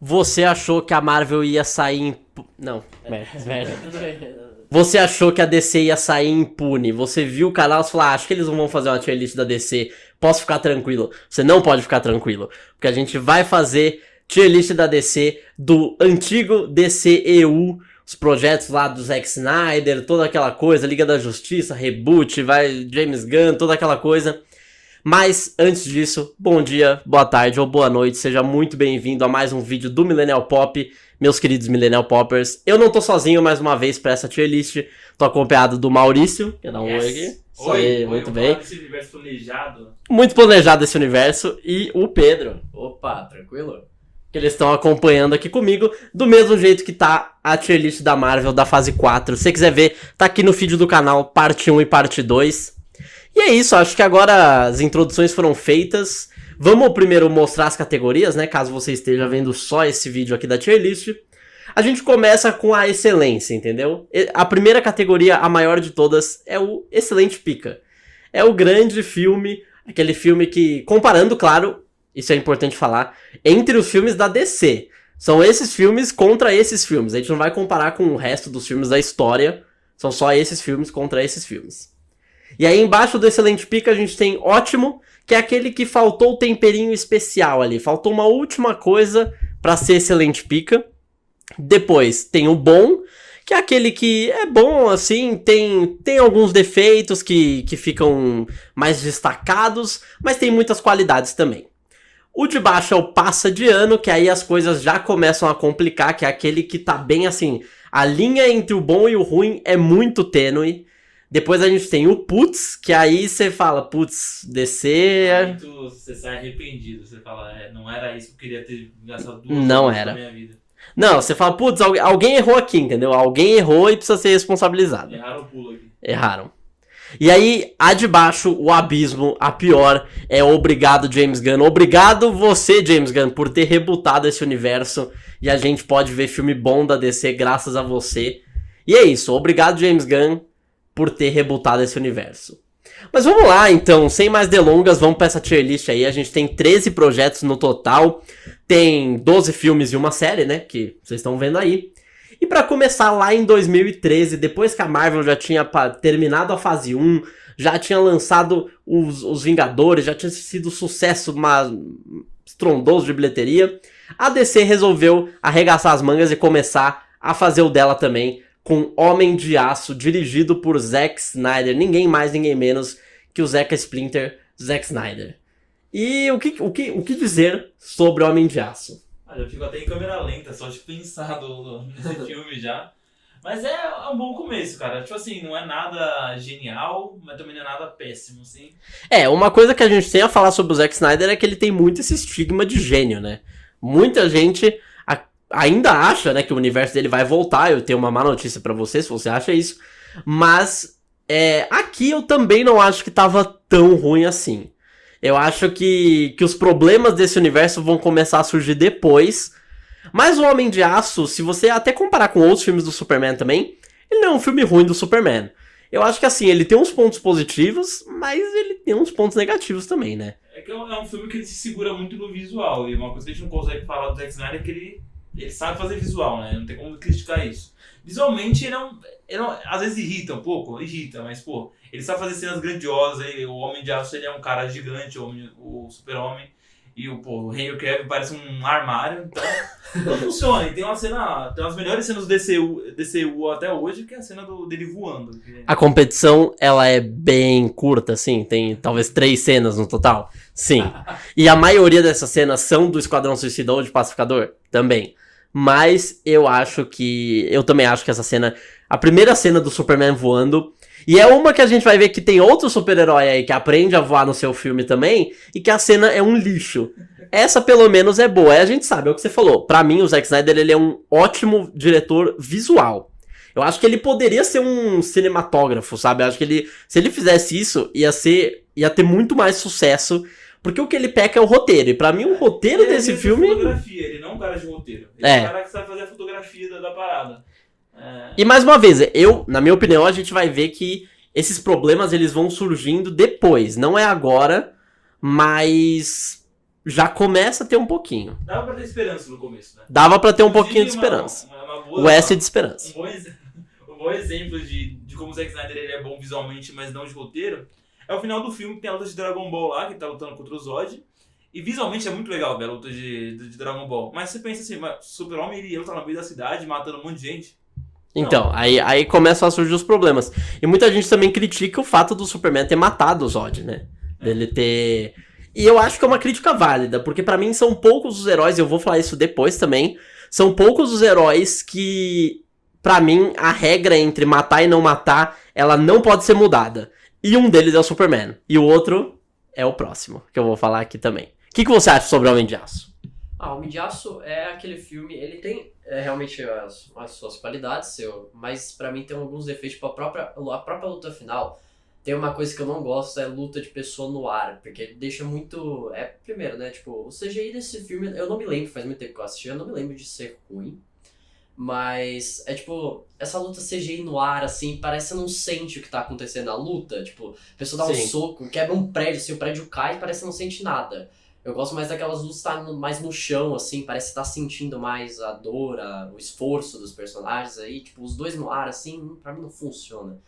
Você achou que a Marvel ia sair Não, merda. Você achou que a DC ia sair impune. Você viu o canal e falou, acho que eles não vão fazer uma tier list da DC. Posso ficar tranquilo? Você não pode ficar tranquilo. Porque a gente vai fazer tier list da DC do antigo DCEU. Os projetos lá do Zack Snyder, toda aquela coisa. Liga da Justiça, reboot, vai James Gunn, toda aquela coisa. Mas, antes disso, bom dia, boa tarde ou boa noite, seja muito bem-vindo a mais um vídeo do Millennial Pop, meus queridos Millennial Poppers. Eu não tô sozinho mais uma vez pra essa tier list, tô acompanhado do Maurício, quer dar um oi aqui? Oi, muito bem. Esse universo planejado. Muito planejado esse universo, e o Pedro, Opa, tranquilo? que eles estão acompanhando aqui comigo, do mesmo jeito que tá a tier list da Marvel da fase 4. Se você quiser ver, tá aqui no feed do canal, parte 1 e parte 2. E é isso, acho que agora as introduções foram feitas. Vamos primeiro mostrar as categorias, né? Caso você esteja vendo só esse vídeo aqui da tier list. A gente começa com a excelência, entendeu? A primeira categoria, a maior de todas, é o Excelente Pica. É o grande filme, aquele filme que, comparando, claro, isso é importante falar, entre os filmes da DC. São esses filmes contra esses filmes. A gente não vai comparar com o resto dos filmes da história. São só esses filmes contra esses filmes. E aí embaixo do Excelente Pica a gente tem Ótimo, que é aquele que faltou o temperinho especial ali. Faltou uma última coisa pra ser Excelente Pica. Depois tem o Bom, que é aquele que é bom, assim, tem alguns defeitos que ficam mais destacados, mas tem muitas qualidades também. O de baixo é o Passa de Ano, que aí as coisas já começam a complicar, que é aquele que tá bem assim, a linha entre o bom e o ruim é muito tênue. Depois a gente tem o Putz, que aí você fala, putz, DC... Aí você sai arrependido, você fala, não era isso que eu queria ter gastado 2 Não horas era. da minha vida. Não, você fala, putz, alguém errou aqui, entendeu? Alguém errou e precisa ser responsabilizado. Erraram o pulo aqui. Erraram. E aí, a de baixo, o abismo, a pior, é obrigado, James Gunn. Obrigado você, James Gunn, por ter rebutado esse universo. E a gente pode ver filme bom da DC graças a você. E é isso, obrigado, James Gunn, por ter rebutado esse universo. Mas vamos lá, então, sem mais delongas, vamos pra essa tier list aí. A gente tem 13 projetos no total, tem 12 filmes e uma série, né, que vocês estão vendo aí. E pra começar lá em 2013, depois que a Marvel já tinha terminado a fase 1, já tinha lançado os Vingadores, já tinha sido sucesso estrondoso de bilheteria, a DC resolveu arregaçar as mangas e começar a fazer o dela também, com Homem de Aço, dirigido por Zack Snyder. Ninguém mais, ninguém menos que o Zack Splinter, Zack Snyder. E o que dizer sobre Homem de Aço? Eu fico até em câmera lenta, só de pensar nesse filme já. Mas é um bom começo, cara. Tipo assim, não é nada genial, mas também não é nada péssimo, assim. Uma coisa que a gente tem a falar sobre o Zack Snyder é que ele tem muito esse estigma de gênio, né? Muita gente ainda acha, né, que o universo dele vai voltar. Eu tenho uma má notícia pra você, se você acha isso. Mas aqui eu também não acho que tava tão ruim assim. Eu acho que os problemas desse universo vão começar a surgir depois. Mas o Homem de Aço, se você até comparar com outros filmes do Superman também, ele não é um filme ruim do Superman. Eu acho que assim, ele tem uns pontos positivos, mas ele tem uns pontos negativos também, né? É que é um filme que ele se segura muito no visual. E uma coisa que a gente não consegue falar do Zack Snyder é que ele sabe fazer visual, né? Não tem como criticar isso. Visualmente, ele às vezes irrita um pouco, mas, pô, ele sabe fazer cenas grandiosas. O Homem de Aço, ele é um cara gigante, o Super-Homem. E o Henry Cavill parece um armário, então funciona. E tem umas melhores cenas do DCU até hoje, que é a cena dele voando. A competição, ela é bem curta, assim, tem talvez 3 cenas no total, sim. E a maioria dessas cenas são do Esquadrão Suicida ou de Pacificador, também. Mas eu também acho que essa cena, a primeira cena do Superman voando, e é uma que a gente vai ver que tem outro super-herói aí que aprende a voar no seu filme também, e que a cena é um lixo. Essa pelo menos é boa, a gente sabe, é o que você falou. Pra mim, o Zack Snyder, ele é um ótimo diretor visual. Eu acho que ele poderia ser um cinematógrafo, sabe? Eu acho que se ele fizesse isso, ia ter muito mais sucesso. Porque o que ele peca é o roteiro. E pra mim, o roteiro desse filme... Ele não é um cara de roteiro. Ele é um cara que sabe fazer a fotografia da parada. E mais uma vez, na minha opinião, a gente vai ver que esses problemas eles vão surgindo depois. Não é agora, mas já começa a ter um pouquinho. Dava pra ter esperança no começo, né? Dava pra ter um Inclusive, pouquinho de esperança. uma boa, O S de esperança. um bom exemplo de como o Zack Snyder ele é bom visualmente, mas não de roteiro, é o final do filme que tem a luta de Dragon Ball lá, que tá lutando contra o Zod. E visualmente é muito legal, velho, a luta de Dragon Ball. Mas você pensa assim, o Super-Homem ele luta no meio da cidade, matando um monte de gente. Então, aí começam a surgir os problemas. E muita gente também critica o fato do Superman ter matado o Zod, né? Dele ter... E eu acho que é uma crítica válida, porque pra mim são poucos os heróis, eu vou falar isso depois também, são poucos os heróis que, pra mim, a regra entre matar e não matar, ela não pode ser mudada. E um deles é o Superman. E o outro é o próximo, que eu vou falar aqui também. O que você acha sobre Homem de Aço? Homem de Aço é aquele filme, ele tem realmente as suas qualidades, mas pra mim tem alguns defeitos, tipo a própria luta final. Tem uma coisa que eu não gosto, é luta de pessoa no ar, porque deixa muito... primeiro, né, tipo, o CGI desse filme, eu não me lembro, faz muito tempo que eu assisti, eu não me lembro de ser ruim, mas tipo, essa luta CGI no ar, assim, parece que você não sente o que tá acontecendo na luta, tipo, a pessoa dá um soco, quebra um prédio, assim, o prédio cai e parece que não sente nada. Eu gosto mais daquelas lutas que tá mais no chão, assim, parece que tá sentindo mais a dor, o esforço dos personagens aí, tipo, os dois no ar, assim, pra mim não funciona.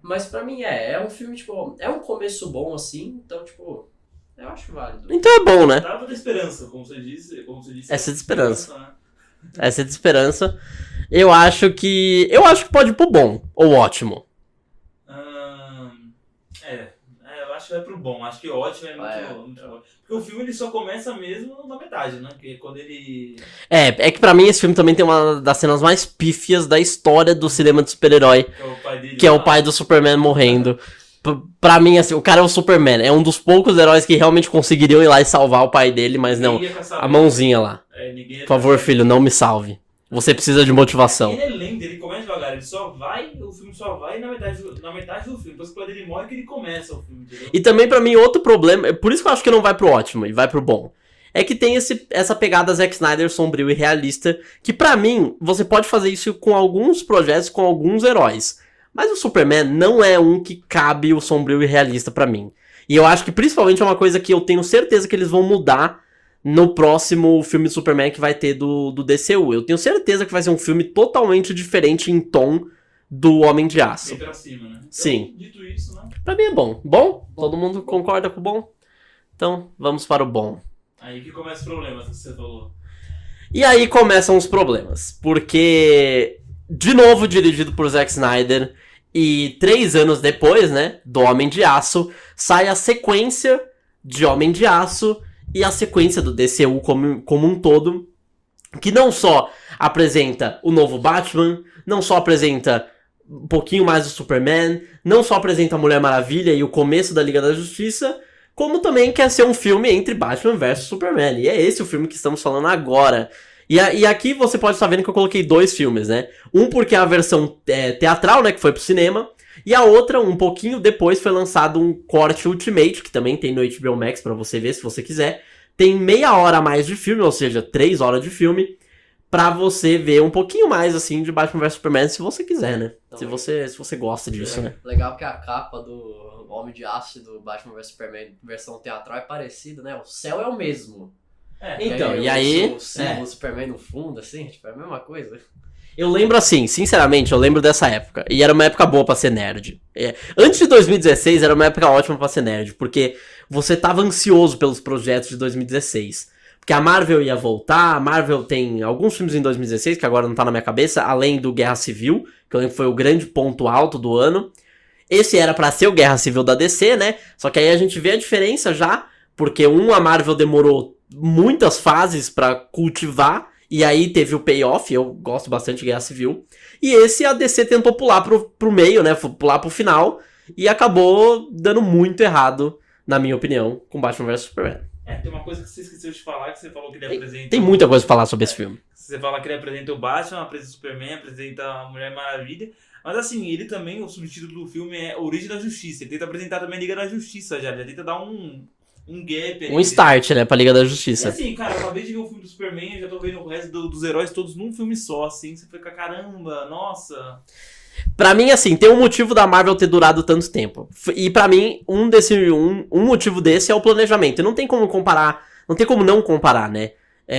Mas pra mim é um filme, tipo, é um começo bom, assim, então, tipo, eu acho válido. Então é bom, né? Dava de esperança, como você disse. Essa é de esperança. Né? Essa é de esperança. Eu acho que pode ir pro bom, ou ótimo. Eu acho que vai pro bom. Acho que ótimo é muito bom. Porque o filme ele só começa mesmo na metade, né? Porque quando ele... É que pra mim esse filme também tem uma das cenas mais pífias da história do cinema de super-herói. Que é o pai dele. Que é o pai do Superman morrendo. Pra mim, assim, o cara é o Superman. É um dos poucos heróis que realmente conseguiriam ir lá e salvar o pai dele, mas não. A mãozinha lá. Por favor, filho, não me salve. Você precisa de motivação. Ele é lento, ele começa devagar, o filme só vai na metade do filme. Depois quando ele morre que ele começa o filme, entendeu? E também pra mim outro problema, por isso que eu acho que não vai pro ótimo e vai pro bom, é que tem essa pegada Zack Snyder sombrio e realista, que pra mim, você pode fazer isso com alguns projetos, com alguns heróis. Mas o Superman não é um que cabe o sombrio e realista pra mim. E eu acho que principalmente é uma coisa que eu tenho certeza que eles vão mudar no próximo filme de Superman que vai ter do DCU. Eu tenho certeza que vai ser um filme totalmente diferente em tom do Homem de Aço. Bem pra cima, né? Então, sim. Dito isso, né? Pra mim é bom. Bom? Todo mundo concorda com o bom? Então, vamos para o bom. Aí que começa os problemas que você falou. E aí começam os problemas. Porque, de novo dirigido por Zack Snyder, e 3 anos depois, né, do Homem de Aço, sai a sequência de Homem de Aço e a sequência do DCU como um todo, que não só apresenta o novo Batman, não só apresenta um pouquinho mais do Superman, não só apresenta a Mulher Maravilha e o começo da Liga da Justiça, como também quer ser um filme entre Batman vs Superman. E é esse o filme que estamos falando agora. E aqui você pode estar vendo que eu coloquei 2 filmes, né? Um porque é a versão teatral, né, que foi pro cinema, e a outra, um pouquinho depois, foi lançado um corte Ultimate, que também tem no HBO Max pra você ver se você quiser. Tem meia hora a mais de filme, ou seja, 3 horas de filme, pra você ver um pouquinho mais, assim, de Batman vs Superman, se você quiser, né? Se você gosta disso, né? Legal que a capa do Homem de Aço e do Batman vs Superman versão teatral é parecida, né? O céu é o mesmo. Então, e aí... O Superman no fundo, assim, tipo, é a mesma coisa. Eu lembro assim, sinceramente, eu lembro dessa época. E era uma época boa pra ser nerd. Antes de 2016, era uma época ótima pra ser nerd, porque você tava ansioso pelos projetos de 2016. Porque a Marvel ia voltar, a Marvel tem alguns filmes em 2016, que agora não tá na minha cabeça, além do Guerra Civil, que eu lembro que foi o grande ponto alto do ano. Esse era pra ser o Guerra Civil da DC, né? Só que aí a gente vê a diferença já, porque a Marvel demorou muitas fases pra cultivar, e aí teve o payoff. Eu gosto bastante de Guerra Civil, e esse a DC tentou pular pro meio, né, pular pro final, e acabou dando muito errado, na minha opinião, com Batman vs Superman. Tem uma coisa que você esqueceu de falar, que você falou que ele apresenta... Tem muita coisa pra falar sobre esse filme. Você fala que ele apresenta o Batman, apresenta o Superman, apresenta a Mulher Maravilha, mas assim, ele também, o subtítulo do filme é Origem da Justiça. Ele tenta apresentar também a Liga da Justiça já, ele tenta dar um gap ali. Um start, né, pra Liga da Justiça. E assim, cara, eu acabei de ver o filme do Superman, eu já tô vendo o resto dos heróis todos num filme só, assim, você fica, caramba, nossa... Pra mim, assim, tem um motivo da Marvel ter durado tanto tempo. E pra mim, um motivo desse é o planejamento. E não tem como comparar não tem como não comparar, né?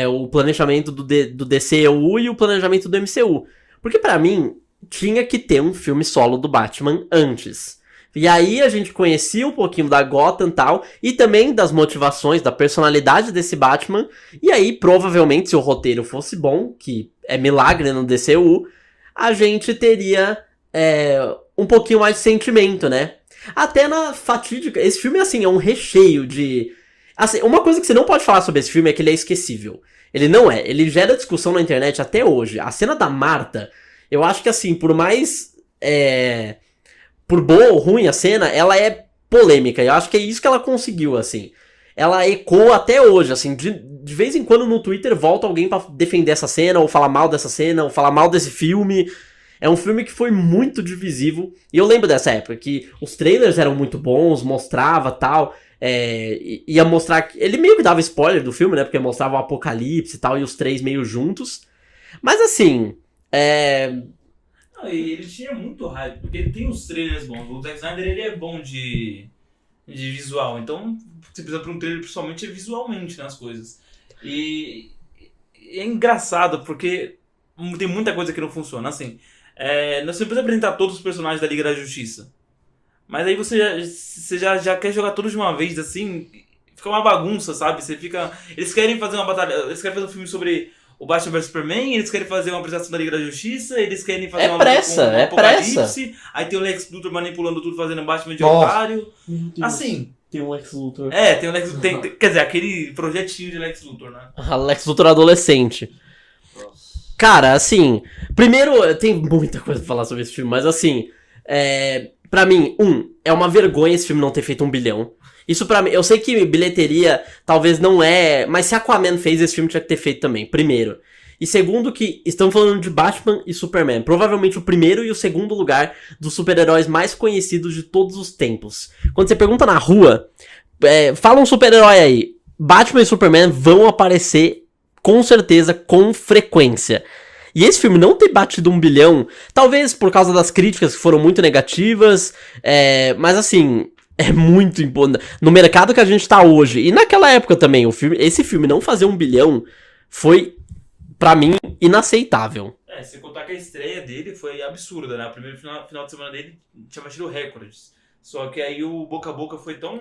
O planejamento do DCU e o planejamento do MCU. Porque pra mim, tinha que ter um filme solo do Batman antes. E aí a gente conhecia um pouquinho da Gotham e tal, e também das motivações, da personalidade desse Batman. E aí, provavelmente, se o roteiro fosse bom, que é milagre no DCU, a gente teria um pouquinho mais de sentimento, né? Até na fatídica... Esse filme, assim, é um recheio de... Assim, uma coisa que você não pode falar sobre esse filme é que ele é esquecível. Ele não é. Ele gera discussão na internet até hoje. A cena da Marta, eu acho que, assim, por mais... por boa ou ruim a cena, ela é polêmica. Eu acho que é isso que ela conseguiu, assim. Ela ecoa até hoje, assim. De vez em quando no Twitter volta alguém pra defender essa cena, ou falar mal dessa cena, ou falar mal desse filme. É um filme que foi muito divisivo. E eu lembro dessa época, que os trailers eram muito bons, mostrava tal... ia mostrar... Ele meio que dava spoiler do filme, né? Porque mostrava o apocalipse e tal, e os três meio juntos. Mas assim... Não, e ele tinha muito hype, porque ele tem os trailers bons. O Zack Snyder, ele é bom de visual. Então, você precisa pra um trailer, principalmente, visualmente nas coisas. E é engraçado, porque tem muita coisa que não funciona. Assim, você precisa apresentar todos os personagens da Liga da Justiça. Mas aí você já quer jogar todos de uma vez, assim, fica uma bagunça, sabe? Eles querem fazer uma batalha, eles querem fazer um filme sobre o Batman vs Superman, eles querem fazer uma apresentação da Liga da Justiça, eles querem fazer uma pressa, com um Apocalipse, aí tem o Lex Luthor manipulando tudo, fazendo Batman de otário. Assim... Tem um Lex Luthor. Tem o Lex Luthor, quer dizer, aquele projetinho de Lex Luthor, né? Lex Luthor adolescente. Cara, assim... Primeiro, tem muita coisa pra falar sobre esse filme, mas assim... Pra mim, é uma vergonha esse filme não ter feito 1 bilhão. Isso pra mim, eu sei que bilheteria talvez não é, mas se Aquaman fez, esse filme tinha que ter feito também, primeiro. E segundo que estamos falando de Batman e Superman, provavelmente o primeiro e o segundo lugar dos super-heróis mais conhecidos de todos os tempos. Quando você pergunta na rua, fala um super-herói aí, Batman e Superman vão aparecer com certeza, com frequência. E esse filme não ter batido 1 bilhão, talvez por causa das críticas que foram muito negativas, mas assim, é muito importante. No mercado que a gente tá hoje, e naquela época também, esse filme não fazer 1 bilhão foi, pra mim, inaceitável. Se contar que a estreia dele foi absurda, né? O primeiro final de semana dele tinha batido recordes. Só que aí o boca a boca foi tão...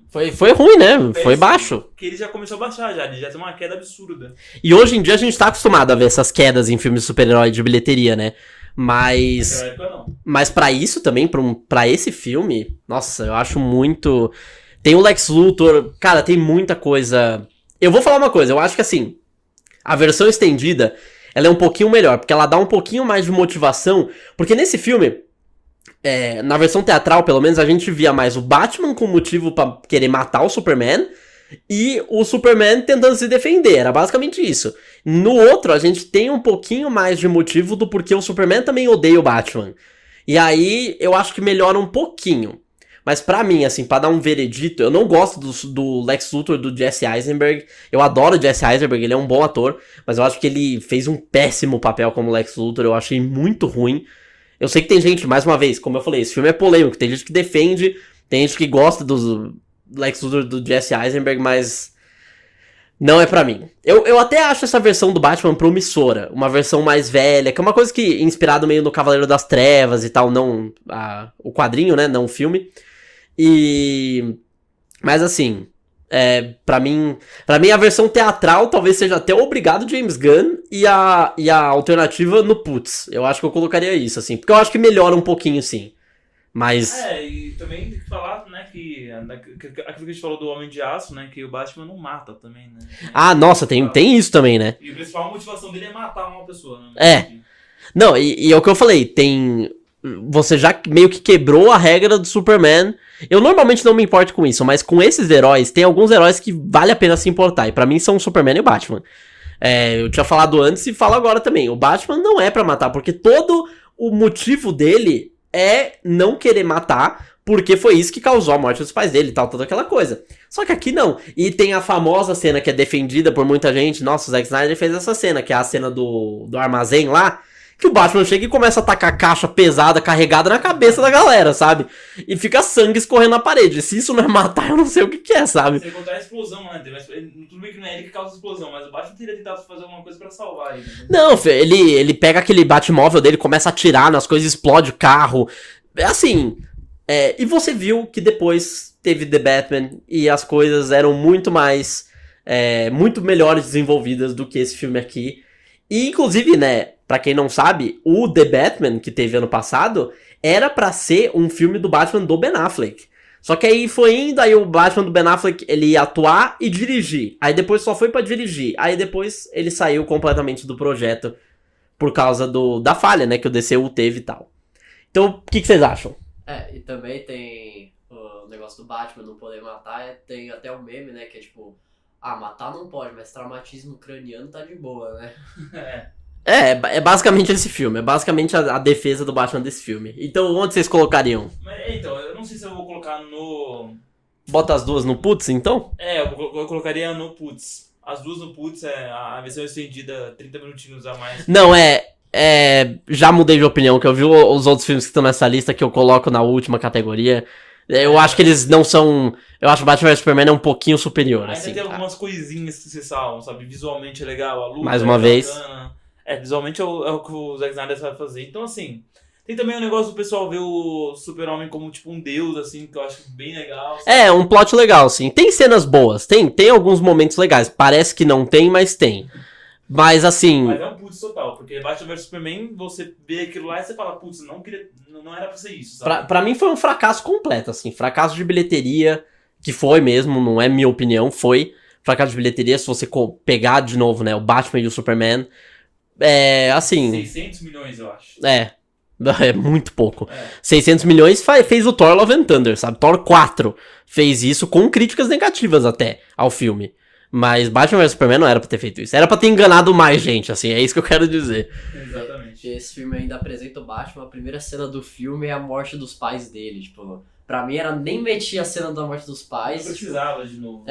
Foi ruim, né? Foi baixo. Que ele já começou a baixar ele já tem uma queda absurda. E hoje em dia a gente tá acostumado a ver essas quedas em filmes de super-herói de bilheteria, né? Mas... Naquela época não. Mas pra isso também, pra esse filme, nossa, eu acho muito... Tem o Lex Luthor, cara, tem muita coisa... Eu vou falar uma coisa, eu acho que assim, a versão estendida, ela é um pouquinho melhor, porque ela dá um pouquinho mais de motivação, porque nesse filme... na versão teatral, pelo menos, a gente via mais o Batman com motivo pra querer matar o Superman e o Superman tentando se defender. Era basicamente isso. No outro, a gente tem um pouquinho mais de motivo do porquê o Superman também odeia o Batman. E aí, eu acho que melhora um pouquinho. Mas pra mim, assim, pra dar um veredito, eu não gosto do Lex Luthor, do Jesse Eisenberg. Eu adoro o Jesse Eisenberg, ele é um bom ator, mas eu acho que ele fez um péssimo papel como Lex Luthor, eu achei muito ruim. Eu sei que tem gente, mais uma vez, como eu falei, esse filme é polêmico, tem gente que defende, tem gente que gosta do Lex Luthor, do Jesse Eisenberg, mas não é pra mim. Eu até acho essa versão do Batman promissora, uma versão mais velha, que é uma coisa que, inspirado meio no Cavaleiro das Trevas e tal, não o quadrinho, né, não o filme. Mas assim... pra mim a versão teatral talvez seja até obrigado James Gunn e a alternativa no Putz. Eu acho que eu colocaria isso, assim, porque eu acho que melhora um pouquinho, sim. Mas... e também tem que falar, né, que aquilo que a gente falou do Homem de Aço, né, que o Batman não mata também, né. Nossa, tem isso também, né. E a principal motivação dele é matar uma pessoa, né. Não, e é o que eu falei, você já meio que quebrou a regra do Superman. Eu normalmente não me importo com isso, mas com esses heróis, tem alguns heróis que vale a pena se importar. E pra mim são o Superman e o Batman. Eu tinha falado antes e falo agora também. O Batman não é pra matar, porque todo o motivo dele é não querer matar, porque foi isso que causou a morte dos pais dele e tal, toda aquela coisa. Só que aqui não. E tem a famosa cena que é defendida por muita gente. Nossa, o Zack Snyder fez essa cena, que é a cena do armazém lá. que o Batman chega e começa a tacar caixa pesada, carregada na cabeça da galera, sabe? E fica sangue escorrendo na parede. Se isso não é matar, eu não sei o que é, sabe? Sem contar a explosão, né? Tudo bem que não é ele que causa a explosão, mas o Batman teria tentado fazer alguma coisa pra salvar ele. Né? Não, ele pega aquele Batmóvel dele, começa a atirar nas coisas, explode o carro. É assim. E você viu que depois teve The Batman e as coisas eram muito mais. Muito melhores desenvolvidas do que esse filme aqui. E, inclusive, né, pra quem não sabe, o The Batman, que teve ano passado, era pra ser um filme do Batman do Ben Affleck. Só que aí foi indo, aí o Batman do Ben Affleck, ele ia atuar e dirigir. Aí depois só foi pra dirigir. Aí depois ele saiu completamente do projeto por causa da falha, né, que o DCU teve e tal. Então, o que vocês acham? E também tem o negócio do Batman não poder matar, tem até o meme, né, que é tipo... matar não pode, mas traumatismo craniano tá de boa, né? É basicamente esse filme. É basicamente a defesa do Batman desse filme. Então, onde vocês colocariam? Então, eu não sei se eu vou colocar no... Bota as duas no putz, então? Eu colocaria no putz. As duas no putz, a versão estendida, 30 minutinhos a mais. Não, já mudei de opinião, que eu vi os outros filmes que estão nessa lista que eu coloco na última categoria. Eu acho que eles não são... Eu acho que Batman vs Superman é um pouquinho superior, Ainda assim. tem algumas coisinhas que se salvam, sabe? Visualmente é legal, a luta Mais uma vez. bacana. Visualmente é o que o Zack Snyder sabe fazer. Então, assim... Tem também o negócio do pessoal ver o Super-Homem como, tipo, um deus, assim, que eu acho bem legal. Sabe? Um plot legal, sim. Tem cenas boas, tem alguns momentos legais. Parece que não tem, mas tem. Mas, assim... Mas é um putz total, porque Batman vs Superman, você vê aquilo lá e você fala, putz, não era pra ser isso, sabe? Pra mim foi um fracasso completo, assim. Fracasso de bilheteria, que foi mesmo, não é minha opinião, foi. Fracasso de bilheteria, se você pegar de novo, né, o Batman e o Superman. Assim... 600 milhões, eu acho. É muito pouco. 600 milhões fez o Thor Love and Thunder, sabe? Thor 4 fez isso com críticas negativas até ao filme. Mas Batman vs Superman não era pra ter feito isso. Era pra ter enganado mais gente, assim. É isso que eu quero dizer. Exatamente. Esse filme ainda apresenta o Batman, a primeira cena do filme é a morte dos pais dele. Tipo, pra mim era nem meter a cena da morte dos pais. Não precisava de novo.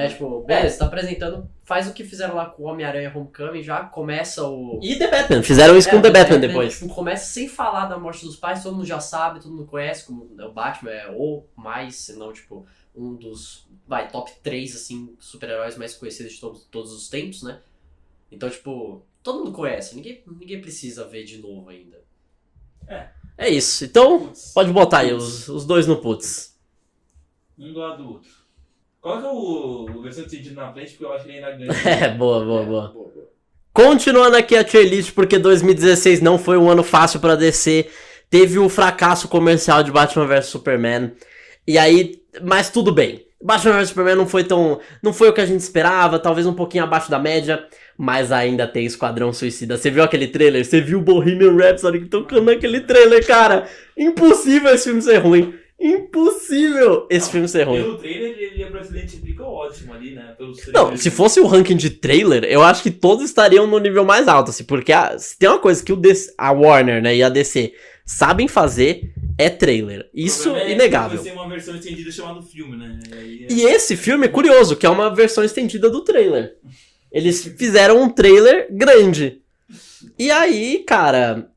Beleza, tá apresentando, faz o que fizeram lá com o Homem-Aranha Homecoming, já começa o... E The Batman, fizeram isso com The Batman depois. Tipo, começa sem falar da morte dos pais, todo mundo já sabe, todo mundo conhece, como o Batman é ou mais, se não, tipo, um dos, top 3, assim, super-heróis mais conhecidos de todos os tempos, né? Então, tipo, todo mundo conhece, ninguém precisa ver de novo ainda. É isso. Então, Putz. pode botar aí os dois no putz. Um do lado do outro. Qual que é o versão sentido na frente, porque eu acho que ele ainda ganha. Boa. Continuando aqui a tier list, porque 2016 não foi um ano fácil pra DC. Teve o fracasso comercial de Batman vs Superman. E aí, mas tudo bem. Batman vs Superman não foi o que a gente esperava, talvez um pouquinho abaixo da média, mas ainda tem Esquadrão Suicida. Você viu aquele trailer? Você viu o Bohemian Rhapsody tocando naquele trailer, cara? Impossível esse filme ser ruim. Impossível esse filme ser ruim. Pelo trailer, ele ia pra Acidente Pica ótimo ali, né? Não, se fosse o ranking de trailer, eu acho que todos estariam no nível mais alto, assim, porque se tem uma coisa que a Warner, né, e a DC sabem fazer, é trailer. Isso é inegável. Vai ser uma versão estendida chamada filme, né? E esse filme é curioso, que é uma versão estendida do trailer. Eles fizeram um trailer grande. E aí, cara...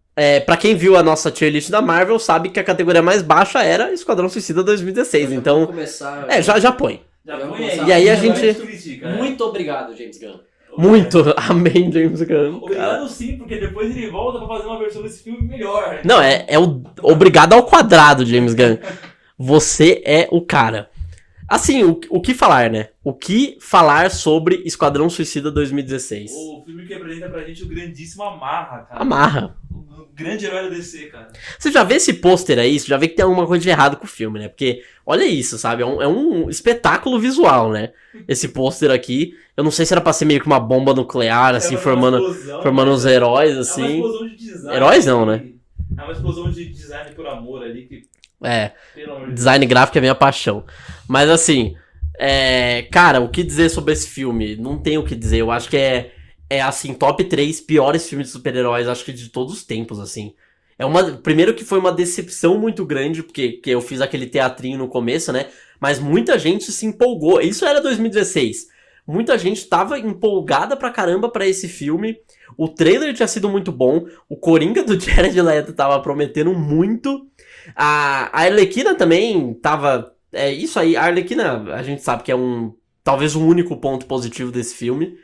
pra quem viu a nossa tier list da Marvel, sabe que a categoria mais baixa era Esquadrão Suicida 2016, então... Começar, já põe. Já Eu foi vou aí. começar. E aí a Agora gente- critica, né? Muito obrigado, James Gunn. Muito, amém, James Gunn. Obrigado sim, porque depois ele volta pra fazer uma versão desse filme melhor. Não, obrigado ao quadrado, James Gunn. Você é o cara. Assim, o que falar, né? O que falar sobre Esquadrão Suicida 2016? O filme que apresenta pra gente o grandíssimo Amarra, cara. Amarra. O grande herói da DC, cara. Você já vê esse pôster aí, você já vê que tem alguma coisa de errado com o filme, né? Porque, olha isso, sabe? É um espetáculo visual, né? Esse pôster aqui. Eu não sei se era pra ser meio que uma bomba nuclear, assim, formando os heróis, É uma assim. explosão de design. Heróis não, né? É uma explosão de design por amor ali, que, pelo amor de Deus. Design gráfico é minha paixão. Mas assim, cara, o que dizer sobre esse filme? Não tem o que dizer. Eu acho que é assim, top 3 piores filmes de super-heróis, acho que de todos os tempos, assim. Primeiro que foi uma decepção muito grande, porque eu fiz aquele teatrinho no começo, né? Mas muita gente se empolgou. Isso era 2016. Muita gente tava empolgada pra caramba pra esse filme. O trailer tinha sido muito bom. O Coringa do Jared Leto tava prometendo muito. A Arlequina também tava... É isso aí, a Arlequina a gente sabe que é talvez o único ponto positivo desse filme.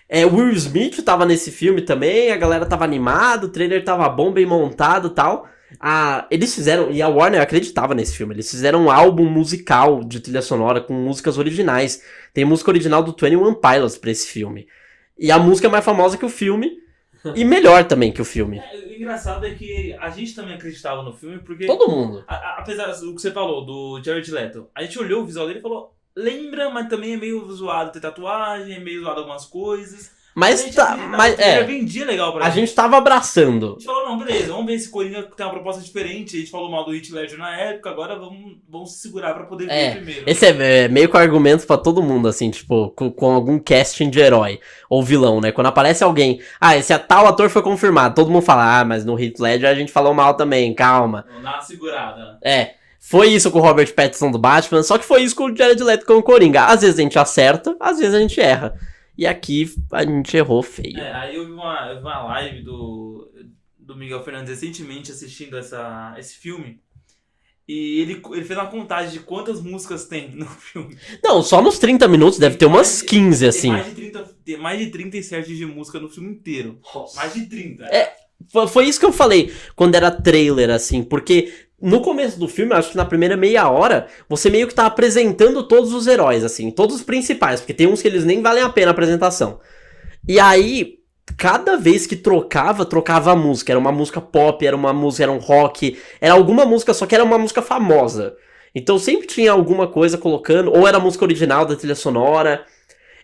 O Will Smith tava nesse filme também, a galera tava animada, o trailer tava bom, bem montado e tal. Eles fizeram, e a Warner acreditava nesse filme, eles fizeram um álbum musical de trilha sonora com músicas originais. Tem música original do 21 Pilots pra esse filme. E a música é mais famosa que o filme, e melhor também que o filme. O engraçado é que a gente também acreditava no filme, porque... Todo mundo. Apesar do que você falou, do Jared Leto, a gente olhou o visual dele e falou... Lembra, mas também é meio zoado ter tatuagem, é meio zoado algumas coisas. Mas vendia legal pra a gente tava abraçando. A gente falou, não, beleza, vamos ver esse Coringa que tem uma proposta diferente. A gente falou mal do Heath Ledger na época, agora vamos se segurar pra poder ver primeiro. Esse é meio que um argumento pra todo mundo, assim, tipo, com algum casting de herói ou vilão, né? Quando aparece alguém, esse tal ator foi confirmado, todo mundo fala, mas no Heath Ledger a gente falou mal também, calma. Vamos dar uma segurada. Foi isso com o Robert Pattinson do Batman, só que foi isso com o Jared Leto com o Coringa. Às vezes a gente acerta, às vezes a gente erra. E aqui a gente errou feio. Aí eu vi uma live do Miguel Fernandes recentemente assistindo esse filme. E ele fez uma contagem de quantas músicas tem no filme. Não, só nos 30 minutos deve ter umas 15, assim. Tem mais de 30 inserts de música no filme inteiro. Nossa. Mais de 30. Foi isso que eu falei quando era trailer, assim, porque no começo do filme, acho que na primeira meia hora, você meio que tá apresentando todos os heróis, assim, todos os principais, porque tem uns que eles nem valem a pena a apresentação. E aí, cada vez que trocava a música, era uma música pop, era um rock, era alguma música, só que era uma música famosa. Então sempre tinha alguma coisa colocando, ou era a música original da trilha sonora.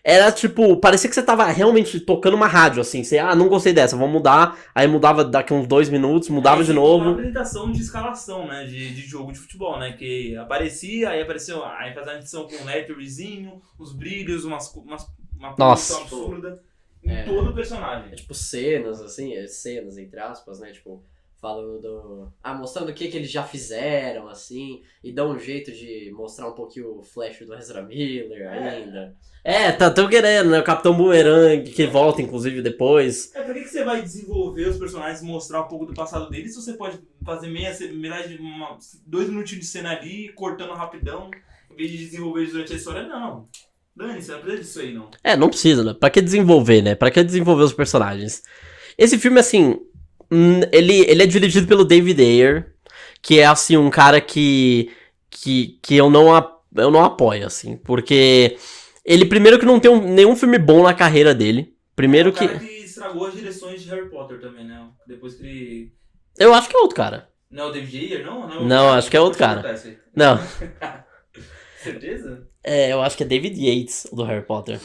Era tipo, parecia que você tava realmente tocando uma rádio, assim. Você, não gostei dessa, vamos mudar. Aí mudava daqui uns 2 minutos, mudava de novo. Uma apresentação de escalação, né? De jogo de futebol, né? Que aparecia, aí apareceu, aí fazia a edição com um letterzinho, os brilhos, uma produção absurda em todo o personagem. Tipo cenas, assim, cenas entre aspas, né? Tipo, falando mostrando o que eles já fizeram, assim, e dão um jeito de mostrar um pouquinho o Flash do Ezra Miller ainda. Tão querendo, né? O Capitão Boomerang, que volta, inclusive, depois. Pra que você vai desenvolver os personagens e mostrar um pouco do passado deles se você pode fazer metade de 2 minutinhos de cena ali, cortando rapidão, em vez de desenvolver durante a história? Não. Dani, você não precisa disso aí, não. Não precisa, né? Pra que desenvolver, né? Pra que desenvolver os personagens? Esse filme, assim, ele é dirigido pelo David Ayer, que é, assim, um cara que eu não apoio, assim, porque ele, primeiro, que não tem nenhum filme bom na carreira dele. Primeiro que... O cara que estragou as direções de Harry Potter também, né? Depois que ele... Eu acho que é outro cara. Não é o David Ayer, não? Não, acho que é outro cara. Não. Certeza? Eu acho que é David Yates, o do Harry Potter.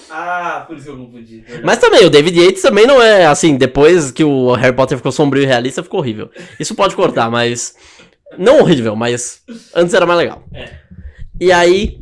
Por isso que eu confundi. Mas também, o David Yates também não é, assim, depois que o Harry Potter ficou sombrio e realista, ficou horrível. Isso pode cortar, mas... Não horrível, mas antes era mais legal. E aí,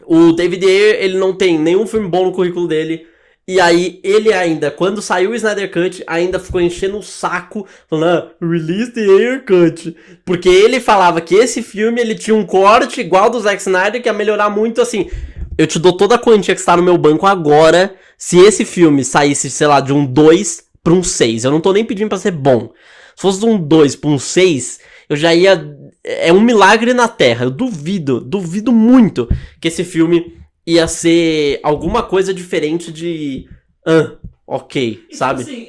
o David Ayer, ele não tem nenhum filme bom no currículo dele. E aí, ele ainda, quando saiu o Snyder Cut, ainda ficou enchendo o saco, falando, release the Ayer Cut. Porque ele falava que esse filme, ele tinha um corte igual do Zack Snyder, que ia melhorar muito, assim. Eu te dou toda a quantia que está no meu banco agora, se esse filme saísse, sei lá, de um 2 pra um 6. Eu não tô nem pedindo pra ser bom. Se fosse de um 2 pra um 6, eu já ia... É um milagre na Terra. Eu duvido muito que esse filme ia ser alguma coisa diferente de... ok, sabe? Assim,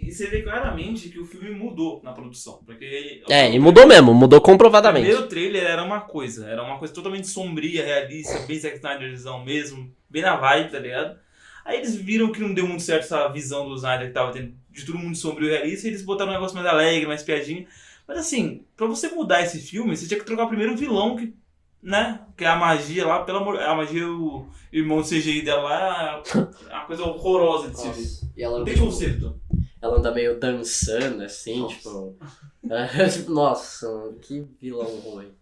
e você vê claramente que o filme mudou na produção. Porque E mudou mesmo, mudou comprovadamente. O primeiro trailer era uma coisa totalmente sombria, realista, bem Zack Snyderzão mesmo, bem na vibe, tá ligado? Aí eles viram que não deu muito certo essa visão do Snyder que tava tendo de tudo muito sombrio e realista, e eles botaram um negócio mais alegre, mais piadinha. Mas assim, pra você mudar esse filme, você tinha que trocar primeiro o vilão, que é a magia lá, pelo amor... A magia, o irmão de CGI dela lá, é uma coisa horrorosa de se ver. E ela não tem conceito. Ela anda meio dançando, assim, Nossa, que vilão ruim.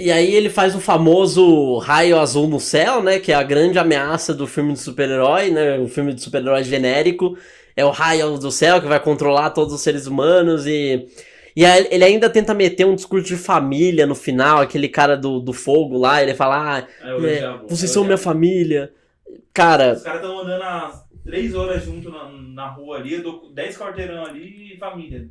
E aí ele faz o famoso raio azul no céu, né? Que é a grande ameaça do filme de super-herói, né? O filme de super-herói genérico. É o raio do céu que vai controlar todos os seres humanos e E aí ele ainda tenta meter um discurso de família no final, aquele cara do fogo lá, ele fala, vocês são minha família. Cara... Os caras estão andando há 3 horas junto na rua ali, eu dou 10 quarteirão ali e família.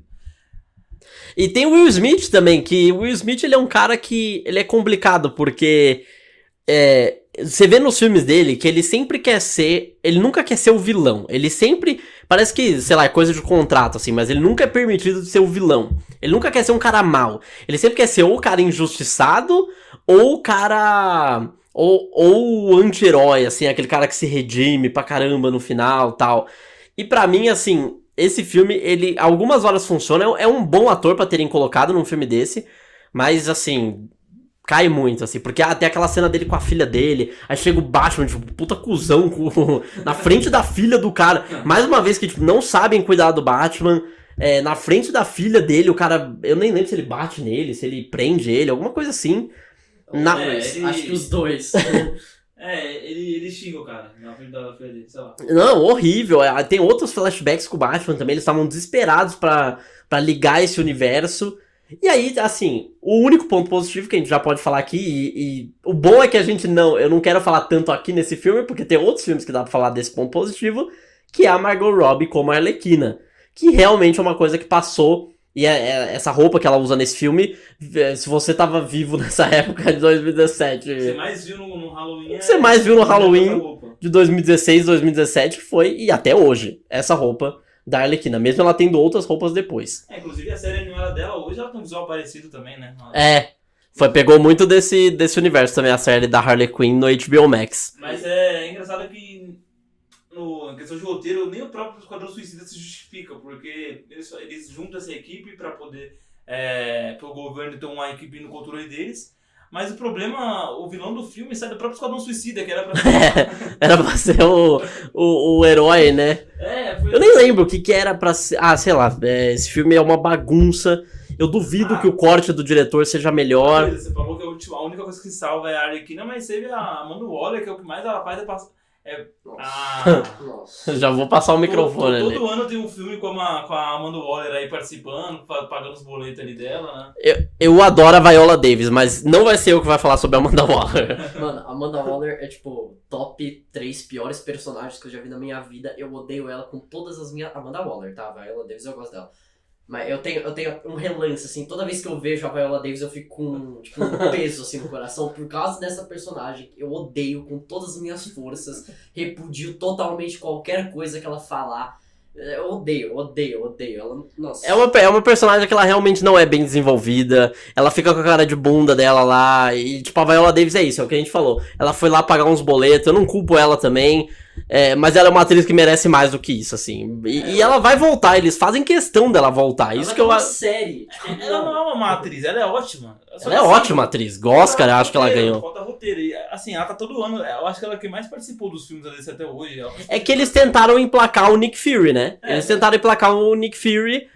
E tem o Will Smith também, que o Will Smith ele é um cara que ele é complicado, porque você vê nos filmes dele que ele sempre quer ser, ele nunca quer ser o vilão, ele sempre, parece que, sei lá, é coisa de contrato assim, mas ele nunca é permitido de ser o vilão, ele nunca quer ser um cara mau, ele sempre quer ser ou o cara injustiçado, ou o cara, ou o anti-herói, assim, aquele cara que se redime pra caramba no final tal, e pra mim, assim... Esse filme, ele, algumas horas funciona, é um bom ator pra terem colocado num filme desse, mas, assim, cai muito, assim, porque até aquela cena dele com a filha dele, aí chega o Batman, tipo, puta cuzão, na frente da filha do cara, mais uma vez que, tipo, não sabem cuidar do Batman, na frente da filha dele, o cara, eu nem lembro se ele bate nele, se ele prende ele, alguma coisa assim. Acho que os dois. Ele xinga o cara na frente da filha dele, sei lá. Não, horrível. Tem outros flashbacks com o Batman também, eles estavam desesperados pra ligar esse universo. E aí, assim, o único ponto positivo que a gente já pode falar aqui, e o bom é que eu não quero falar tanto aqui nesse filme, porque tem outros filmes que dá pra falar desse ponto positivo, que é a Margot Robbie como a Arlequina, que realmente é uma coisa que passou. E essa roupa que ela usa nesse filme, se você tava vivo nessa época de 2017... O que você mais viu no Halloween... O que você mais viu no Halloween de 2016, 2017 foi, e até hoje, essa roupa da Arlequina, mesmo ela tendo outras roupas depois. Inclusive a série animada dela hoje, ela tem um visual parecido também, né? Pegou muito desse universo também, a série da Harley Quinn no HBO Max. Mas é engraçado que... em questão de roteiro, nem o próprio Esquadrão Suicida se justifica, porque eles juntam essa equipe para poder, pro governo ter uma equipe no controle deles, mas o problema, o vilão do filme sai do próprio Esquadrão Suicida, que era pra ser... Era pra ser o herói, né? Eu nem lembro o que era pra ser... sei lá, esse filme é uma bagunça, eu duvido que o corte do diretor seja melhor. Você falou que a única coisa que salva é a Arlequina, mas teve a Amanda Waller, que é o que mais ela faz, Nossa. Já vou passar o microfone ali. Todo ano tem um filme com a Amanda Waller aí participando, pagando os boletos ali dela, né? Eu adoro a Viola Davis, mas não vai ser eu que vai falar sobre a Amanda Waller. Mano, a Amanda Waller é tipo top 3 piores personagens que eu já vi na minha vida. Eu odeio ela com todas as minhas... Amanda Waller, tá? A Viola Davis eu gosto dela. Mas eu tenho um relance, assim, toda vez que eu vejo a Viola Davis eu fico com tipo, um peso assim no coração por causa dessa personagem. Eu odeio com todas as minhas forças, repudio totalmente qualquer coisa que ela falar. Eu odeio. Ela, nossa. É uma personagem que ela realmente não é bem desenvolvida, ela fica com a cara de bunda dela lá, e tipo, a Viola Davis é isso, é o que a gente falou. Ela foi lá pagar uns boletos, eu não culpo ela também, mas ela é uma atriz que merece mais do que isso, assim. E ela vai voltar, eles fazem questão dela voltar, isso que eu acho. Série. Ela não é uma atriz, ela é ótima. Ela é ótima atriz, Oscar, eu acho que ela ganhou. Falta roteiro, e assim, ela tá todo ano, eu acho que ela é quem mais participou dos filmes desse até hoje. É que eles tentaram emplacar o Nick Fury, né? Eles tentaram emplacar o Nick Fury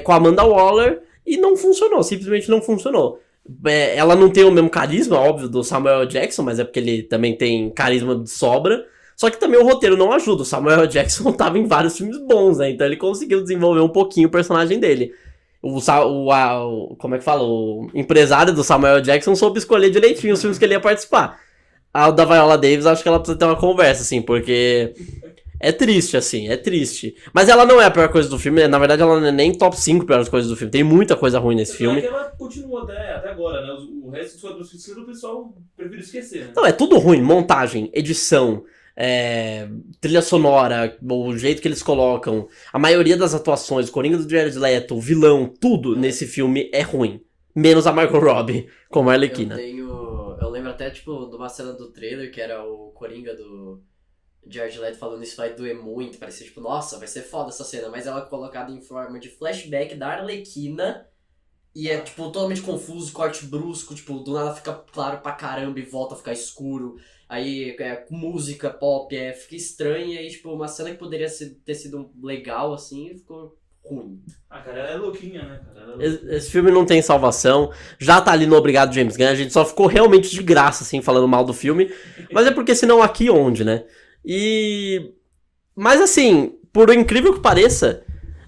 com a Amanda Waller e não funcionou, simplesmente não funcionou. Ela não tem o mesmo carisma, óbvio, do Samuel Jackson, mas é porque ele também tem carisma de sobra. Só que também o roteiro não ajuda, o Samuel Jackson tava em vários filmes bons, né? Então ele conseguiu desenvolver um pouquinho o personagem dele. Como é que fala? O empresário do Samuel Jackson soube escolher direitinho os filmes que ele ia participar. A da Viola Davis, acho que ela precisa ter uma conversa, assim, porque é triste, assim, é triste. Mas ela não é a pior coisa do filme, na verdade ela não é nem top 5 piores coisas do filme. Tem muita coisa ruim nesse filme. É que ela continua até agora, né? O resto do filme o pessoal prefere esquecer, né? Não, é tudo ruim, montagem, edição... trilha sonora, o jeito que eles colocam, a maioria das atuações, o Coringa do Jared Leto, o vilão, tudo nesse filme é ruim. Menos a Margot Robbie como a Arlequina. Eu lembro até, tipo, de uma cena do trailer que era o Coringa do Jared Leto falando isso vai doer muito, parecia tipo, nossa, vai ser foda essa cena, mas ela é colocada em forma de flashback da Arlequina e é, tipo, totalmente confuso, corte brusco, tipo, do nada fica claro pra caramba e volta a ficar escuro. Aí, música, pop, fica estranha e, tipo, uma cena que poderia ter sido legal, assim, ficou ruim. Cara, ela é louquinha, né, cara? Esse filme não tem salvação, já tá ali no Obrigado James Gunn, a gente só ficou realmente de graça, assim, falando mal do filme, mas é porque senão aqui onde, né? Mas assim, por incrível que pareça,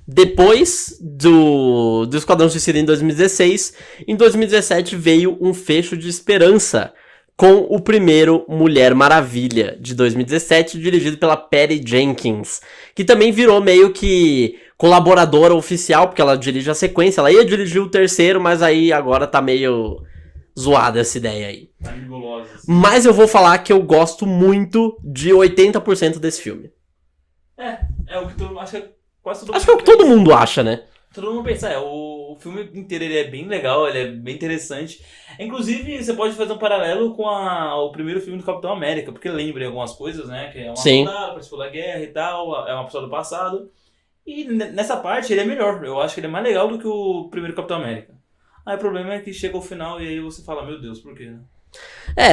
Depois do Esquadrão Suicida em 2016, em 2017 veio um fecho de esperança com o primeiro Mulher Maravilha, de 2017, dirigido pela Patty Jenkins, que também virou meio que colaboradora oficial, porque ela dirige a sequência, ela ia dirigir o terceiro, mas aí agora tá meio zoada essa ideia aí. Tá nebulosa, assim. Mas eu vou falar que eu gosto muito de 80% desse filme. É o que todo mundo acha. Quase todo Acho que é o que todo mundo acha, né? Todo mundo pensa, o filme inteiro ele é bem legal, ele é bem interessante. Inclusive, você pode fazer um paralelo com o primeiro filme do Capitão América, porque lembra algumas coisas, né? Que é uma Sim. soldado, participou da guerra e tal, é uma pessoa do passado. E nessa parte ele é melhor, eu acho que ele é mais legal do que o primeiro Capitão América. Aí o problema é que chega ao final e aí você fala, meu Deus, por quê? Né?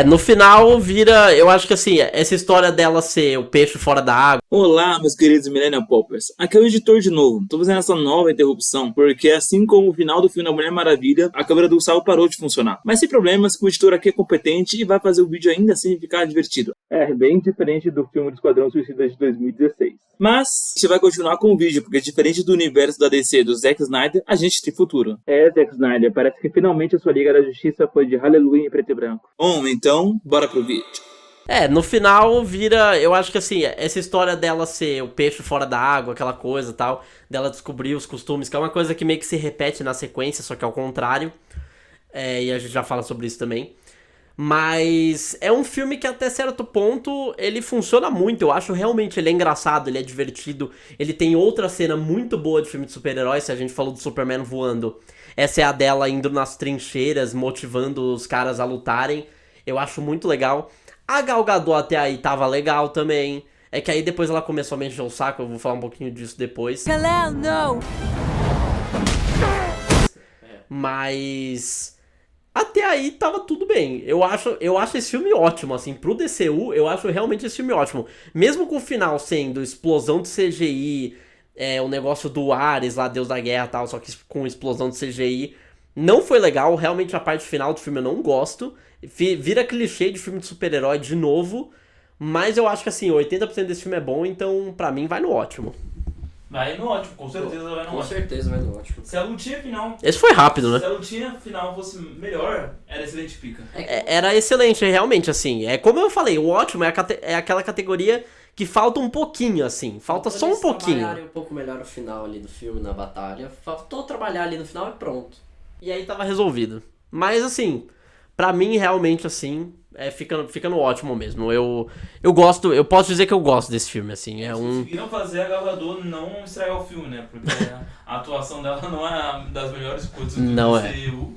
No final vira, eu acho que assim, essa história dela ser o peixe fora da água. Olá, meus queridos Millennial Poppers. Aqui é o editor de novo. Tô fazendo essa nova interrupção, porque assim como o final do filme da Mulher Maravilha, a câmera do Gustavo parou de funcionar. Mas sem problemas, que o editor aqui é competente e vai fazer o vídeo ainda assim ficar divertido. É, bem diferente do filme do Esquadrão Suicida de 2016. Mas, a gente vai continuar com o vídeo, porque diferente do universo da DC do Zack Snyder, a gente tem futuro. É, Zack Snyder, parece que finalmente a sua Liga da Justiça foi de Hallelujah em preto e branco. Bom, então, bora pro vídeo. No final vira, eu acho que assim, essa história dela ser o peixe fora da água, aquela coisa e tal, dela descobrir os costumes, que é uma coisa que meio que se repete na sequência, só que ao contrário, e a gente já fala sobre isso também. Mas é um filme que até certo ponto ele funciona muito, eu acho realmente ele é engraçado, ele é divertido, ele tem outra cena muito boa de filme de super-heróis, se a gente falou do Superman voando, essa é a dela indo nas trincheiras, motivando os caras a lutarem, eu acho muito legal. A Gal Gadot até aí tava legal também. É que aí depois ela começou a me encher o saco, eu vou falar um pouquinho disso depois. Kal-El, não! Mas até aí tava tudo bem. Eu acho esse filme ótimo, assim, pro DCU, eu acho realmente esse filme ótimo. Mesmo com o final sendo explosão de CGI, o negócio do Ares lá, Deus da Guerra e tal, só que com explosão de CGI, não foi legal, realmente a parte final do filme eu não gosto. Vira clichê de filme de super-herói de novo, mas eu acho que assim, 80% desse filme é bom, então pra mim vai no ótimo. Vai no ótimo, com certeza vai no Com ótimo. certeza vai no ótimo. Se a lutinha final... Esse foi rápido, né? Se a lutinha final fosse melhor, era excelente pica. Era excelente, realmente, assim. É como eu falei, o ótimo é aquela categoria que falta um pouquinho, assim. Falta só um Eles pouquinho. trabalharem um pouco melhor o final ali do filme, na batalha. Faltou trabalhar ali no final e pronto. E aí tava resolvido. Mas assim, pra mim realmente assim, fica no ótimo mesmo. Eu gosto, eu posso dizer que eu gosto desse filme, assim. Conseguiram fazer a Gal Gadot não estragar o filme, né? Porque a atuação dela não é das melhores coisas do Não é. DCU.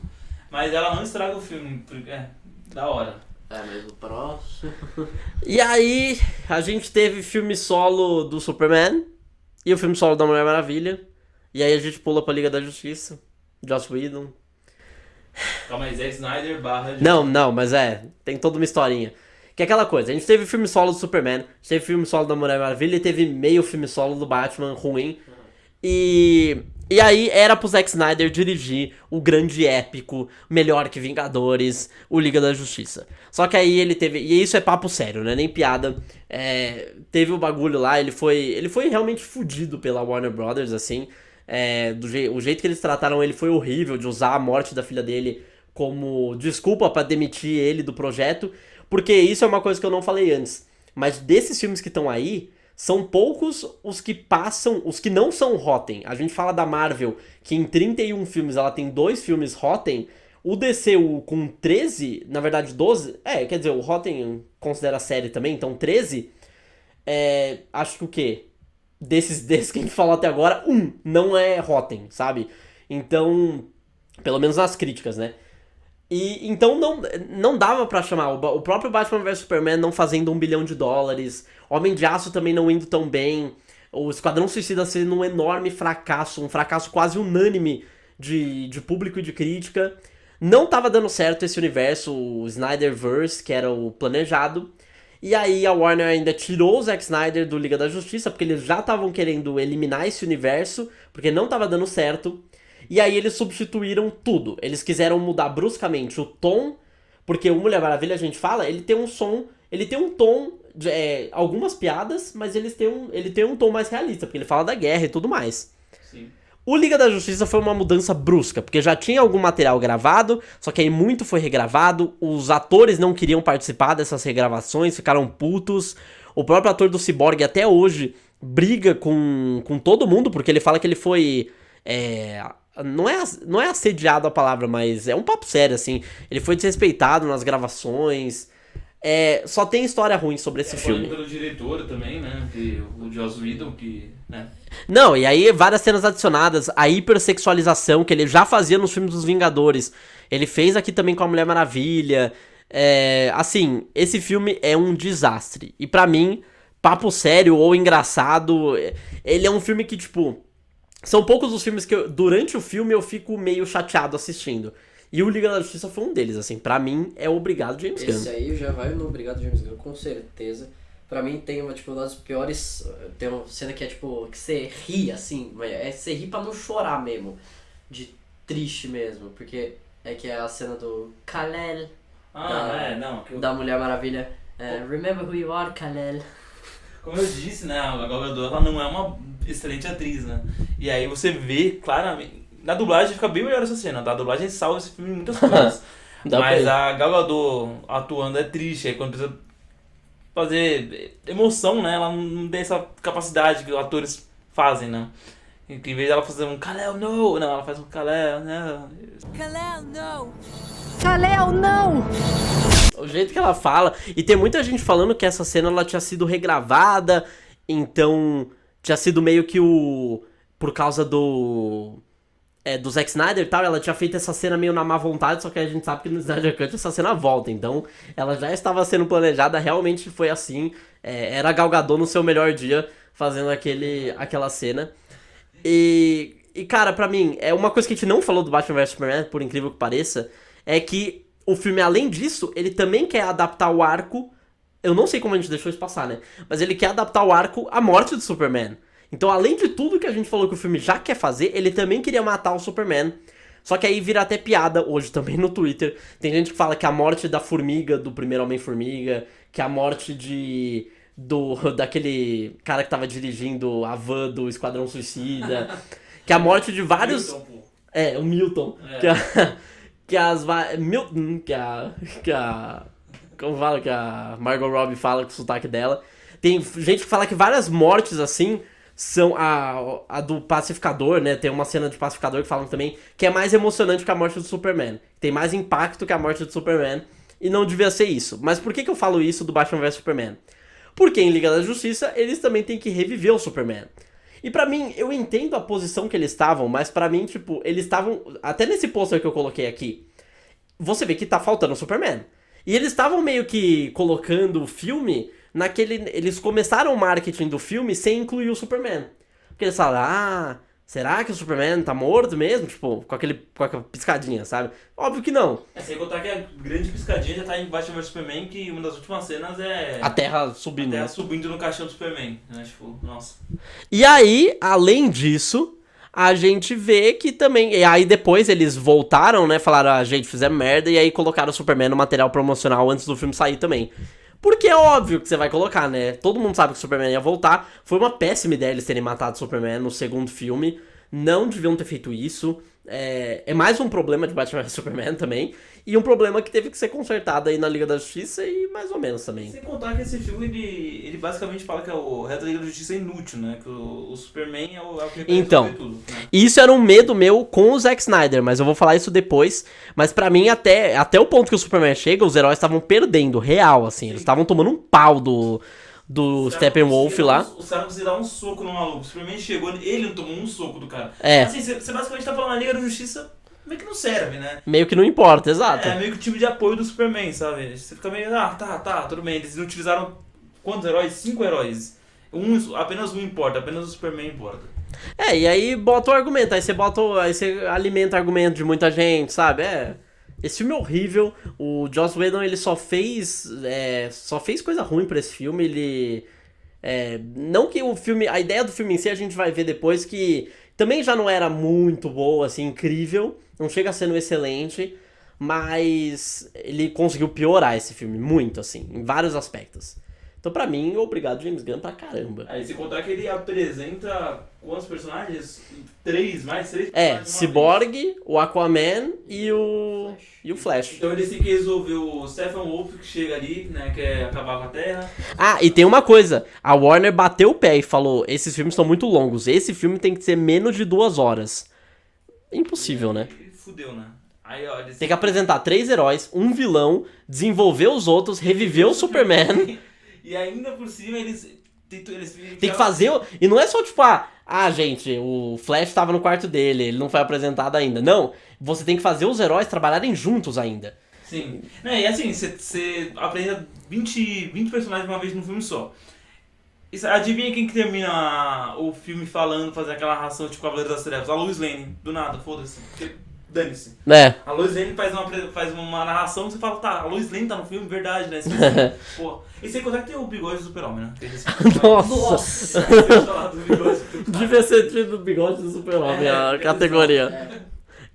Mas ela não estraga o filme, porque da hora. Mas o próximo... E aí, a gente teve filme solo do Superman e o filme solo da Mulher Maravilha. E aí a gente pula pra Liga da Justiça. Joss Whedon. Calma aí, Zack Snyder / Não, mas tem toda uma historinha. Que é aquela coisa, a gente teve filme solo do Superman, a gente teve filme solo da Mulher Maravilha e teve meio filme solo do Batman ruim. E aí era pro Zack Snyder dirigir o grande épico, melhor que Vingadores, o Liga da Justiça. Só que aí ele teve, e isso é papo sério, não é nem piada, teve o bagulho lá, ele foi realmente fudido pela Warner Brothers, assim. O jeito que eles trataram ele foi horrível, de usar a morte da filha dele como desculpa pra demitir ele do projeto, porque isso é uma coisa que eu não falei antes, mas desses filmes que estão aí, são poucos os que passam, os que não são Rotten. A gente fala da Marvel, que em 31 filmes ela tem 2 filmes Rotten, o DCU com 13, na verdade 12, quer dizer, o Rotten considera série também, então 13, acho que o quê? Desses que a gente falou até agora, não é Rotten, sabe? Então, pelo menos nas críticas, né? E então não dava pra chamar o próprio Batman vs Superman não fazendo $1 bilhão, Homem de Aço também não indo tão bem, o Esquadrão Suicida sendo um enorme fracasso, um fracasso quase unânime de público e de crítica. Não tava dando certo esse universo, o Snyderverse, que era o planejado. E aí a Warner ainda tirou o Zack Snyder do Liga da Justiça, porque eles já estavam querendo eliminar esse universo, porque não estava dando certo. E aí eles substituíram tudo. Eles quiseram mudar bruscamente o tom, porque o Mulher Maravilha, a gente fala, ele tem um tom, algumas piadas, mas ele tem um tom mais realista, porque ele fala da guerra e tudo mais. Sim. O Liga da Justiça foi uma mudança brusca, porque já tinha algum material gravado, só que aí muito foi regravado, os atores não queriam participar dessas regravações, ficaram putos. O próprio ator do Cyborg até hoje briga com todo mundo, porque ele fala que ele foi... não é assediado a palavra, mas é um papo sério, assim. Ele foi desrespeitado nas gravações. Só tem história ruim sobre esse filme. Pelo diretor também, né? O Joss Whedon, que... né? Não, e aí várias cenas adicionadas, a hipersexualização que ele já fazia nos filmes dos Vingadores, ele fez aqui também com a Mulher Maravilha. Assim, esse filme é um desastre. E pra mim, papo sério ou engraçado, ele é um filme que, tipo... São poucos os filmes que durante o filme eu fico meio chateado assistindo. E o Liga da Justiça foi um deles, assim. Pra mim, é obrigado James Gunn. Esse aí já vai no Obrigado James Gunn, com certeza. Pra mim tem uma das piores... Tem uma cena que é tipo... Que você ri, assim. Você ri pra não chorar mesmo. De triste mesmo. Porque que é a cena do Kal-El. Da Mulher Maravilha. Remember who you are, Kal-El. Como eu disse, né? A Gal Gadot, ela não é uma excelente atriz, né? E aí você vê claramente... Na dublagem fica bem melhor essa cena. A dublagem salva esse filme em muitas coisas. Mas a Gal Gadot atuando é triste. Aí quando precisa fazer emoção, né? Ela não tem essa capacidade que os atores fazem, né? Em vez dela fazer um Kal-El, não! Não, ela faz um Kal-El, não. Kal-El, não! Kal-El, não! O jeito que ela fala. E tem muita gente falando que essa cena ela tinha sido regravada. Então, tinha sido meio que por causa do Zack Snyder e tal, ela tinha feito essa cena meio na má vontade, só que a gente sabe que no Snyder Cut essa cena volta, então ela já estava sendo planejada, realmente foi assim, era a Gal Gadot no seu melhor dia, fazendo aquela cena, e cara, pra mim, uma coisa que a gente não falou do Batman vs Superman, por incrível que pareça, é que o filme, além disso, ele também quer adaptar o arco, eu não sei como a gente deixou isso passar, né, mas ele quer adaptar o arco à morte do Superman. Então, além de tudo que a gente falou que o filme já quer fazer, ele também queria matar o Superman. Só que aí vira até piada hoje também no Twitter. Tem gente que fala que a morte da Formiga, do primeiro Homem-Formiga, que a morte daquele cara que tava dirigindo a van do Esquadrão Suicida, que a morte de vários... o Milton. Como fala que a Margot Robbie fala com o sotaque dela. Tem gente que fala que várias mortes, assim... São a do Pacificador, né? Tem uma cena de Pacificador que falam também que é mais emocionante que a morte do Superman. Tem mais impacto que a morte do Superman. E não devia ser isso. Mas por que eu falo isso do Batman vs Superman? Porque em Liga da Justiça, eles também têm que reviver o Superman. E pra mim, eu entendo a posição que eles estavam, mas pra mim, tipo, eles estavam... Até nesse pôster que eu coloquei aqui, você vê que tá faltando o Superman. E eles estavam meio que colocando o filme... Eles começaram o marketing do filme sem incluir o Superman. Porque eles falaram, será que o Superman tá morto mesmo? Tipo, com aquela piscadinha, sabe? Óbvio que não. Sem contar que a grande piscadinha já tá em Batman vs Superman, que uma das últimas cenas é... A Terra subindo. A Terra subindo no caixão do Superman, né? Tipo, nossa. E aí, além disso, a gente vê que também... E aí depois eles voltaram, né? Falaram, gente, fizemos merda. E aí colocaram o Superman no material promocional antes do filme sair também. Porque é óbvio que você vai colocar, né? Todo mundo sabe que o Superman ia voltar. Foi uma péssima ideia eles terem matado o Superman no segundo filme. Não deviam ter feito isso. É mais um problema de Batman vs Superman também. E um problema que teve que ser consertado aí na Liga da Justiça e mais ou menos também. Sem contar que esse filme, ele basicamente fala que o resto da Liga da Justiça é inútil, né? Que o Superman é o que então, tudo, né? Isso era um medo meu com o Zack Snyder, mas eu vou falar isso depois. Mas pra mim, até o ponto que o Superman chega, os heróis estavam perdendo, real, assim. Eles estavam tomando um pau do Steppenwolf lá. Os caras conseguiram dar um soco no maluco. O Superman chegou, ele não tomou um soco do cara. Assim, você basicamente tá falando a Liga da Justiça meio que não serve, né? Meio que não importa, exato. É meio que o time de apoio do Superman, sabe? Você fica meio, tá, tudo bem. Eles utilizaram quantos heróis? 5 heróis. Apenas um importa, apenas o Superman importa. E aí bota o argumento, aí você alimenta o argumento de muita gente, sabe? Esse filme é horrível, o Joss Whedon ele só fez coisa ruim pra esse filme, não que o filme, a ideia do filme em si a gente vai ver depois que também já não era muito boa, assim, incrível, não chega sendo excelente, mas ele conseguiu piorar esse filme muito, assim, em vários aspectos. Então pra mim, obrigado James Gunn pra caramba. Aí se contar que ele apresenta quantos personagens? Três personagens de uma vez. Cyborg, o Aquaman e o Flash. Então eles têm que resolver o Stephen Wolf que chega ali, né, quer acabar com a Terra. Ah, e tem uma coisa, a Warner bateu o pé e falou, esses filmes são muito longos, esse filme tem que ser menos de 2 horas. Impossível, né? E fudeu, né? Aí, ó, eles Tem que apresentar 3 heróis, um vilão, desenvolver os outros, reviver o Superman. E ainda por cima eles Tem que fazer. E não é só tipo, gente, o Flash tava no quarto dele, ele não foi apresentado ainda. Não, você tem que fazer os heróis trabalharem juntos ainda. Sim. E assim, você apresenta 20 personagens de uma vez num filme só. Adivinha quem que termina o filme falando, fazendo aquela ração tipo Cavaleiro das Trevas? A Lois Lane, do nada, foda-se. Dane-se. A Lois Lane faz uma narração que você fala, tá, a Lois Lane tá no filme, verdade, né? Pô. E você consegue ter o bigode do Super-Homem, né? Nossa! Nossa. Devia ser tido o bigode do Super-Homem, a categoria.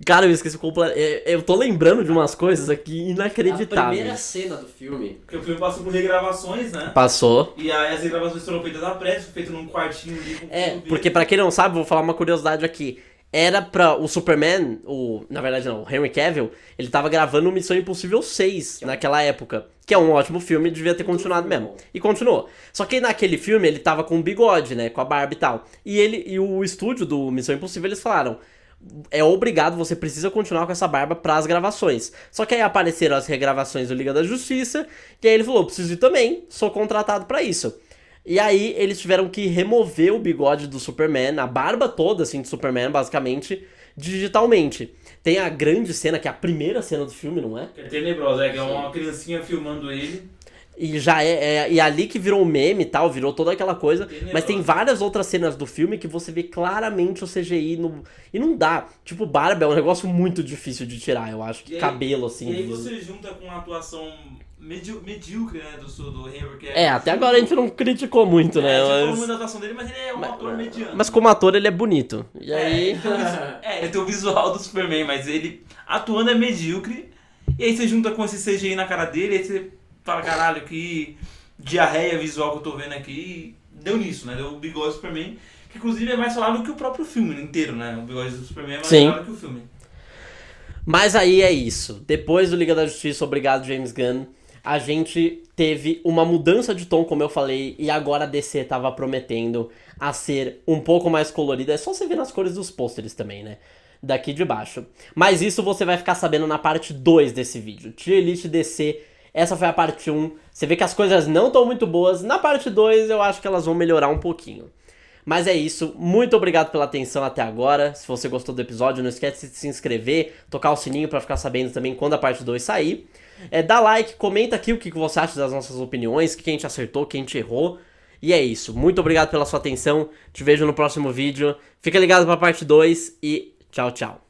Cara, eu esqueci completamente. Eu tô lembrando de umas coisas aqui inacreditáveis. A primeira cena do filme. Porque o filme passou por regravações, né? Passou. E aí as regravações foram feitas à pressa, feitas num quartinho ali com Porque pra quem não sabe, vou falar uma curiosidade aqui. Era pra o Superman, na verdade não, o Henry Cavill, ele tava gravando Missão Impossível 6 naquela época. Que é um ótimo filme, devia ter continuado mesmo. E continuou. Só que naquele filme ele tava com o bigode, né, com a barba e tal. E o estúdio do Missão Impossível, eles falaram... É obrigado, você precisa continuar com essa barba pras gravações. Só que aí apareceram as regravações do Liga da Justiça, e aí ele falou, preciso ir também, sou contratado pra isso. E aí eles tiveram que remover o bigode do Superman, a barba toda assim do Superman, basicamente, digitalmente. Tem a grande cena, que é a primeira cena do filme, não é? É tenebrosa, que é uma criancinha filmando ele. E já e ali que virou meme e tal, virou toda aquela coisa. Mas tem várias outras cenas do filme que você vê claramente o CGI e não dá. Tipo, barba é um negócio muito difícil de tirar, eu acho. Que cabelo, assim. E aí você junta com uma atuação medíocre, né, do Henry Cavill. Até agora a gente não criticou muito, né? A gente falou muito da atuação dele, mas ele é um ator mediano. Mas como ator ele é bonito. E aí... Ele tem o visual do Superman, mas ele atuando é medíocre. E aí você junta com esse CGI na cara dele, aí você fala, caralho, que diarreia visual que eu tô vendo aqui. Deu nisso, né? Deu o bigode do Superman, que inclusive é mais falado que o próprio filme inteiro, né? O bigode do Superman é mais falado que o filme. Mas aí é isso. Depois do Liga da Justiça, obrigado James Gunn, a gente teve uma mudança de tom, como eu falei, e agora a DC tava prometendo a ser um pouco mais colorida. É só você ver nas cores dos pôsteres também, né? Daqui de baixo. Mas isso você vai ficar sabendo na parte 2 desse vídeo. Tier List DC, essa foi a parte 1. Você vê que as coisas não estão muito boas. Na parte 2 eu acho que elas vão melhorar um pouquinho. Mas é isso, muito obrigado pela atenção até agora. Se você gostou do episódio, não esquece de se inscrever, tocar o sininho pra ficar sabendo também quando a parte 2 sair. Dá like, comenta aqui o que você acha das nossas opiniões, o que a gente acertou, o que a gente errou. E é isso, muito obrigado pela sua atenção, te vejo no próximo vídeo. Fica ligado pra parte 2 e tchau, tchau.